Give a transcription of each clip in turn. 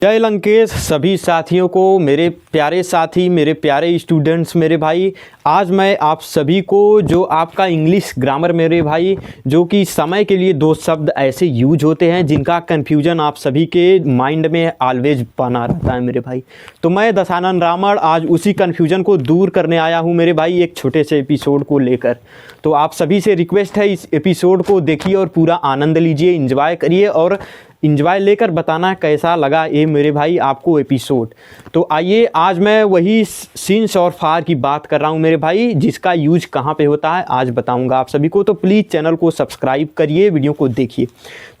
जय लंकेश सभी साथियों को, मेरे प्यारे साथी, मेरे प्यारे स्टूडेंट्स, मेरे भाई। आज मैं आप सभी को जो आपका इंग्लिश ग्रामर मेरे भाई, जो कि समय के लिए दो शब्द ऐसे यूज होते हैं जिनका कन्फ्यूजन आप सभी के माइंड में ऑलवेज बना रहता है मेरे भाई। तो मैं दशानन रामड़ आज उसी कन्फ्यूजन को दूर करने आया हूँ मेरे भाई, एक छोटे से एपिसोड को लेकर। तो आप सभी से रिक्वेस्ट है, इस एपिसोड को देखिए और पूरा आनंद लीजिए, इंजॉय करिए और इंजॉय लेकर बताना कैसा लगा ये मेरे भाई आपको एपिसोड। तो आइए, आज मैं वही सिंस और फार की बात कर रहा हूँ मेरे भाई, जिसका यूज कहाँ पे होता है आज बताऊँगा आप सभी को। तो प्लीज़ चैनल को सब्सक्राइब करिए, वीडियो को देखिए।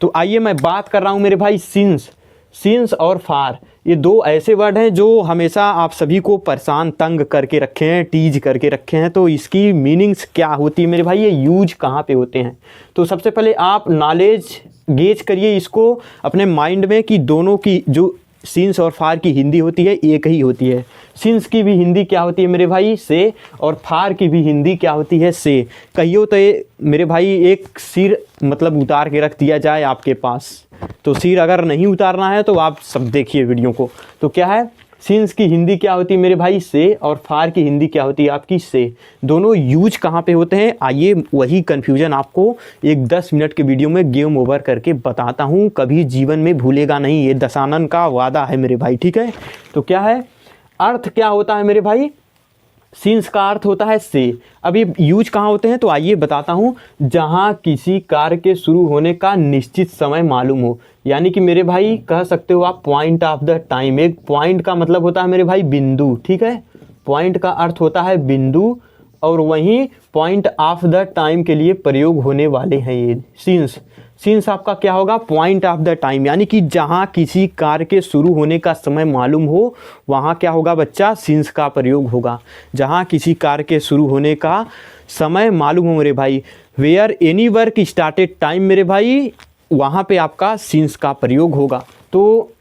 तो आइए, मैं बात कर रहा हूँ मेरे भाई सिंस और फार। ये दो ऐसे वर्ड हैं जो हमेशा आप सभी को परेशान तंग करके रखे हैं, टीज करके रखे हैं। तो इसकी मीनिंग्स क्या होती है मेरे भाई, ये यूज कहाँ पे होते हैं। तो सबसे पहले आप नॉलेज गेज करिए इसको अपने माइंड में कि दोनों की जो सिंस और फार की हिंदी होती है एक ही होती है। सिंस की भी हिंदी क्या होती है मेरे भाई, से, और फार की भी हिंदी क्या होती है, से। कहियो तो ये मेरे भाई एक सिर मतलब उतार के रख दिया जाए आपके पास, तो सिर अगर नहीं उतारना है तो आप सब देखिए वीडियो को। तो क्या है, सिंस की हिंदी क्या होती है मेरे भाई, से, और फार की हिंदी क्या होती है आपकी, से। दोनों यूज कहाँ पे होते हैं, आइए वही कन्फ्यूजन आपको एक 10 मिनट के वीडियो में गेम ओवर करके बताता हूँ। कभी जीवन में भूलेगा नहीं, ये दशानन का वादा है मेरे भाई, ठीक है। तो क्या है, अर्थ क्या होता है मेरे भाई, सिंस का अर्थ होता है से। अब ये यूज कहाँ होते हैं तो आइए बताता हूँ। जहाँ किसी कार्य के शुरू होने का निश्चित समय मालूम हो, यानी कि मेरे भाई कह सकते हो आप पॉइंट ऑफ द टाइम। एक पॉइंट का मतलब होता है मेरे भाई बिंदु, ठीक है। पॉइंट का अर्थ होता है बिंदु, और वहीं पॉइंट ऑफ द टाइम के लिए प्रयोग होने वाले हैं ये सिंस आपका क्या होगा, पॉइंट ऑफ द टाइम, यानी कि जहाँ किसी कार्य के शुरू होने का समय मालूम हो वहाँ क्या होगा बच्चा, सिंस का प्रयोग होगा। जहाँ किसी कार्य के शुरू होने का समय मालूम हो मेरे भाई, where any work started time मेरे भाई, वहाँ पे आपका सिंस का प्रयोग होगा। तो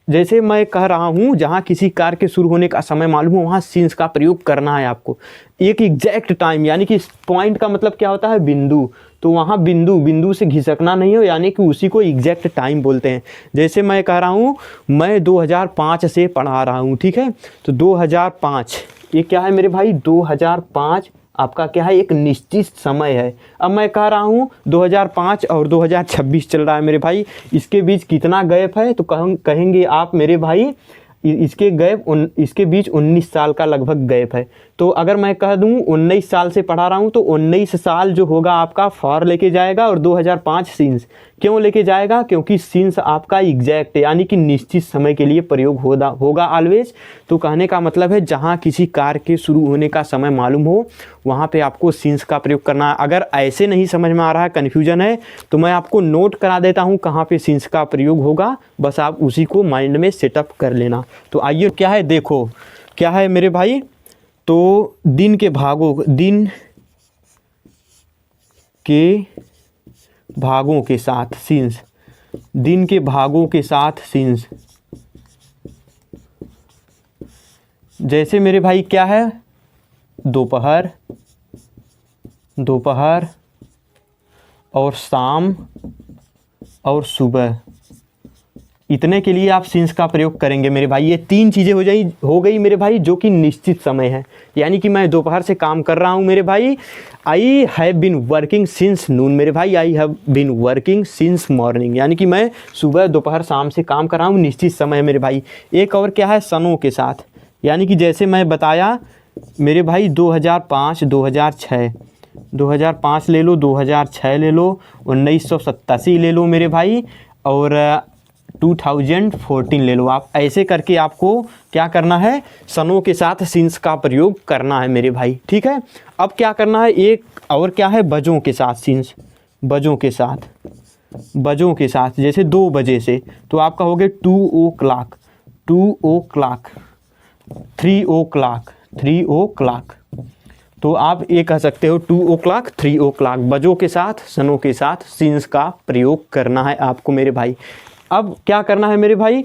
जैसे मैं कह रहा हूँ, जहाँ किसी कार्य के शुरू होने का समय मालूम हो वहाँ सिंस का प्रयोग करना है आपको। एक एग्जैक्ट टाइम, यानी कि पॉइंट का मतलब क्या होता है बिंदु, तो वहाँ बिंदु से घिसकना नहीं हो, यानी कि उसी को एग्जैक्ट टाइम बोलते हैं। जैसे मैं कह रहा हूँ, मैं 2005 से पढ़ा रहा हूँ, ठीक है। तो 2005 ये क्या है मेरे भाई, 2005 आपका क्या है, एक निश्चित समय है। अब मैं कह रहा हूँ 2005 और 2026 चल रहा है मेरे भाई, इसके बीच कितना गैप है, तो कहेंगे आप मेरे भाई इसके बीच 19 साल का लगभग गैप है। तो अगर मैं कह दूं 19 साल से पढ़ा रहा हूं तो 19 साल जो होगा आपका फॉर लेके जाएगा, और 2005 सिंस क्यों लेके जाएगा, क्योंकि सिंस आपका एग्जैक्ट यानी कि निश्चित समय के लिए प्रयोग होगा ऑलवेज। तो कहने का मतलब है जहां किसी कार्य के शुरू होने का समय मालूम हो वहां पे आपको सिंस का प्रयोग करना है। अगर ऐसे नहीं समझ में आ रहा है, कन्फ्यूजन है, तो मैं आपको नोट करा देता हूं कहाँ पे सिंस का प्रयोग होगा, बस आप उसी को माइंड में सेटअप कर लेना। तो आइए, क्या है देखो, क्या है मेरे भाई, तो दिन के भागों के साथ सिंस, दिन के भागों के साथ सिंस। जैसे मेरे भाई क्या है, दोपहर और शाम और सुबह, इतने के लिए आप सिंस का प्रयोग करेंगे मेरे भाई। ये तीन चीज़ें हो गई मेरे भाई जो कि निश्चित समय है, यानी कि मैं दोपहर से काम कर रहा हूँ मेरे भाई, I have been working since noon मेरे भाई, I have been working since morning, यानी कि मैं सुबह दोपहर शाम से काम कर रहा हूँ, निश्चित समय मेरे भाई। एक और क्या है, सनों के साथ, यानी कि जैसे मैं बताया मेरे भाई 2005 2005 ले लो, 2006 ले लो, 1987 ले लो मेरे भाई, और 2014 ले लो। आप ऐसे करके आपको क्या करना है, सनों के साथ सिंस का प्रयोग करना है मेरे भाई, ठीक है। अब क्या करना है, एक और क्या है, बजों के साथ सिंस, बजों के साथ जैसे 2 बजे से, तो आपका हो गया 2 o'clock, 3 o'clock। तो आप ये कह सकते हो 2 o'clock, 3 o'clock, बजों के साथ, सनों के साथ सिंस का प्रयोग करना है आपको मेरे भाई। अब क्या करना है मेरे भाई,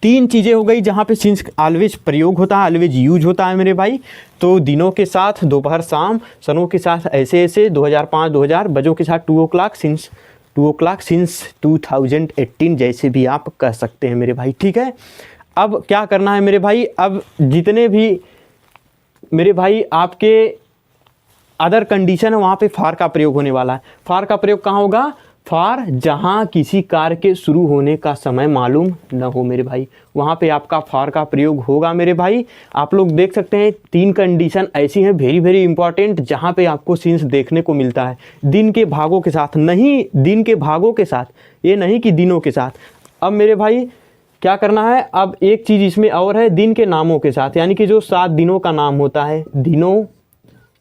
तीन चीज़ें हो गई जहाँ पे सिंस ऑलवेज प्रयोग होता है, ऑलवेज यूज होता है मेरे भाई। तो दिनों के साथ दोपहर शाम, सनों के साथ ऐसे 2005 2000, बजों के साथ 2 o'clock सिंस 2 o'clock सिंस 2018 जैसे भी आप कह सकते हैं मेरे भाई, ठीक है। अब क्या करना है मेरे भाई, अब जितने भी मेरे भाई आपके अदर कंडीशन है वहाँ पे फार का प्रयोग होने वाला है। फार का प्रयोग कहाँ होगा, फार जहाँ किसी कार्य के शुरू होने का समय मालूम न हो मेरे भाई, वहाँ पे आपका फार का प्रयोग होगा मेरे भाई। आप लोग देख सकते हैं 3 कंडीशन ऐसी हैं वेरी वेरी इंपॉर्टेंट, जहाँ पे आपको सीन्स देखने को मिलता है दिन के भागों के साथ, नहीं दिन के भागों के साथ, ये नहीं कि दिनों के साथ। अब मेरे भाई क्या करना है, अब एक चीज़ इसमें और है, दिन के नामों के साथ, यानी कि जो 7 दिनों का नाम होता है, दिनों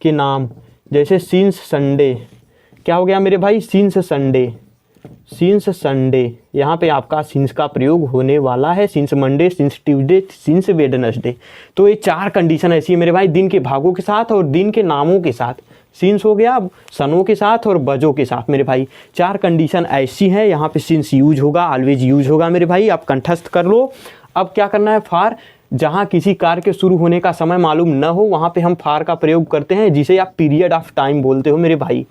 के नाम, जैसे सिंस संडे, क्या हो गया मेरे भाई, सिंस संडे, सिंस संडे, यहाँ पे आपका सिंस का प्रयोग होने वाला है, since Monday, since Tuesday, since Wednesday. तो ये 4 कंडीशन ऐसी है मेरे भाई, दिन के भागों के साथ और दिन के नामों के साथ, सिंस हो गया, सनों के साथ और बजों के साथ मेरे भाई, 4 कंडीशन ऐसी हैं। यहाँ पे सिंस यूज होगा, ऑलवेज यूज होगा मेरे भाई, आप कंठस्थ कर लो। अब क्या करना है, फार जहाँ किसी कार्य के शुरू होने का समय मालूम न हो, वहाँ पे हम फार का प्रयोग करते हैं, जिसे आप पीरियड ऑफ टाइम बोलते हो मेरे भाई।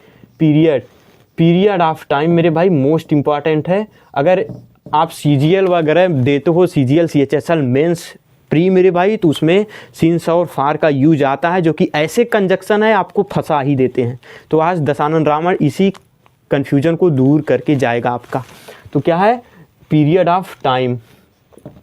पीरियड ऑफ टाइम मेरे भाई मोस्ट इंपॉर्टेंट है। अगर आप CGL वगैरह देते हो, CGL CHSL मेंस प्री मेरे भाई, तो उसमें सिंस और फार का यूज आता है, जो कि ऐसे कंजक्शन है आपको फंसा ही देते हैं। तो आज दशानन रावण इसी कन्फ्यूजन को दूर करके जाएगा आपका। तो क्या है, period of time,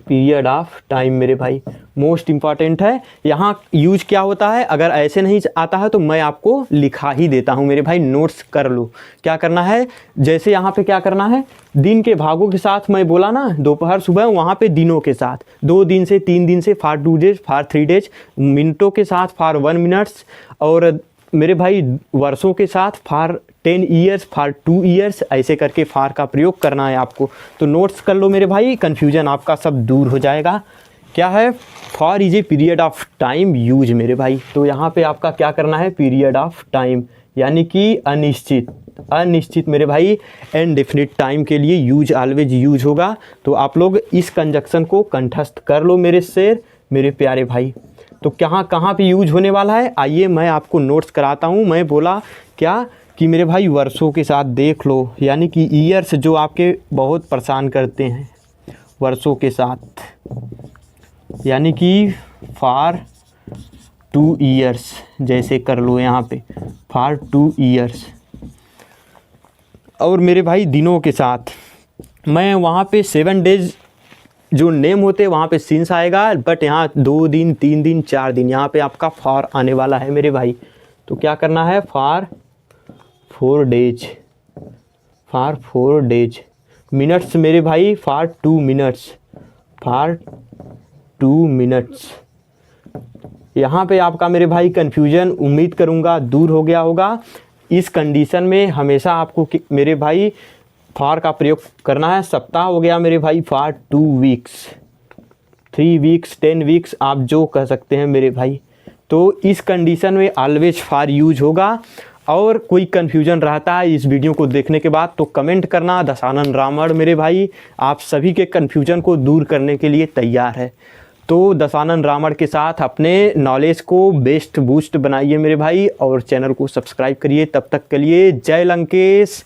period of time मेरे भाई मोस्ट इंपॉर्टेंट है। यहाँ यूज क्या होता है, अगर ऐसे नहीं आता है तो मैं आपको लिखा ही देता हूँ मेरे भाई, नोट्स कर लो। क्या करना है, जैसे यहाँ पे क्या करना है, दिन के भागों के साथ मैं बोला ना, दोपहर सुबह, वहाँ पे दिनों के साथ, 2 दिन से 3 दिन से फॉर 2 डेज, फॉर 3 डेज, मिनटों के साथ फॉर 1 मिनट्स, और मेरे भाई वर्षों के साथ फॉर 10 ईयर्स, फॉर 2 ईयर्स, ऐसे करके फार का प्रयोग करना है आपको। तो नोट्स कर लो मेरे भाई, कन्फ्यूजन आपका सब दूर हो जाएगा। क्या है, for is a period of time use मेरे भाई। तो यहाँ पे आपका क्या करना है, पीरियड ऑफ टाइम, यानी कि अनिश्चित, अनिश्चित मेरे भाई, इनडेफिनिट टाइम के लिए यूज ऑलवेज यूज होगा। तो आप लोग इस कंजक्शन को कंठस्थ कर लो मेरे शेर, मेरे प्यारे भाई। तो कहाँ पे यूज होने वाला है, आइए मैं आपको नोट्स कराता हूँ। मैं बोला क्या कि मेरे भाई वर्षों के साथ देख लो, यानी कि ईयर्स जो आपके बहुत परेशान करते हैं, वर्षों के साथ, यानी कि फॉर 2 ईयर्स जैसे कर लो यहाँ पे, फॉर 2 ईयर्स। और मेरे भाई दिनों के साथ मैं वहाँ पे 7 डेज जो नेम होते हैं वहाँ पे सिंस आएगा, बट यहाँ 2 दिन 3 दिन 4 दिन यहाँ पे आपका फॉर आने वाला है मेरे भाई। तो क्या करना है, for 4 days, for 4 days. Minutes मेरे भाई, फॉर 2 मिनट्स, फॉर 2 मिनट्स। यहाँ पे आपका मेरे भाई कन्फ्यूजन उम्मीद करूँगा दूर हो गया होगा। इस कंडीशन में हमेशा आपको मेरे भाई फार का प्रयोग करना है। सप्ताह हो गया मेरे भाई, फॉर 2 वीक्स, 3 वीक्स, 10 वीक्स, आप जो कह सकते हैं मेरे भाई। तो इस कंडीशन में ऑलवेज फार यूज होगा। और कोई कन्फ्यूजन रहता है इस वीडियो को देखने के बाद तो कमेंट करना। दशानन रावण मेरे भाई आप सभी के कन्फ्यूजन को दूर करने के लिए तैयार है। तो दशानन रावण के साथ अपने नॉलेज को बेस्ट बूस्ट बनाइए मेरे भाई, और चैनल को सब्सक्राइब करिए। तब तक के लिए जय लंकेश,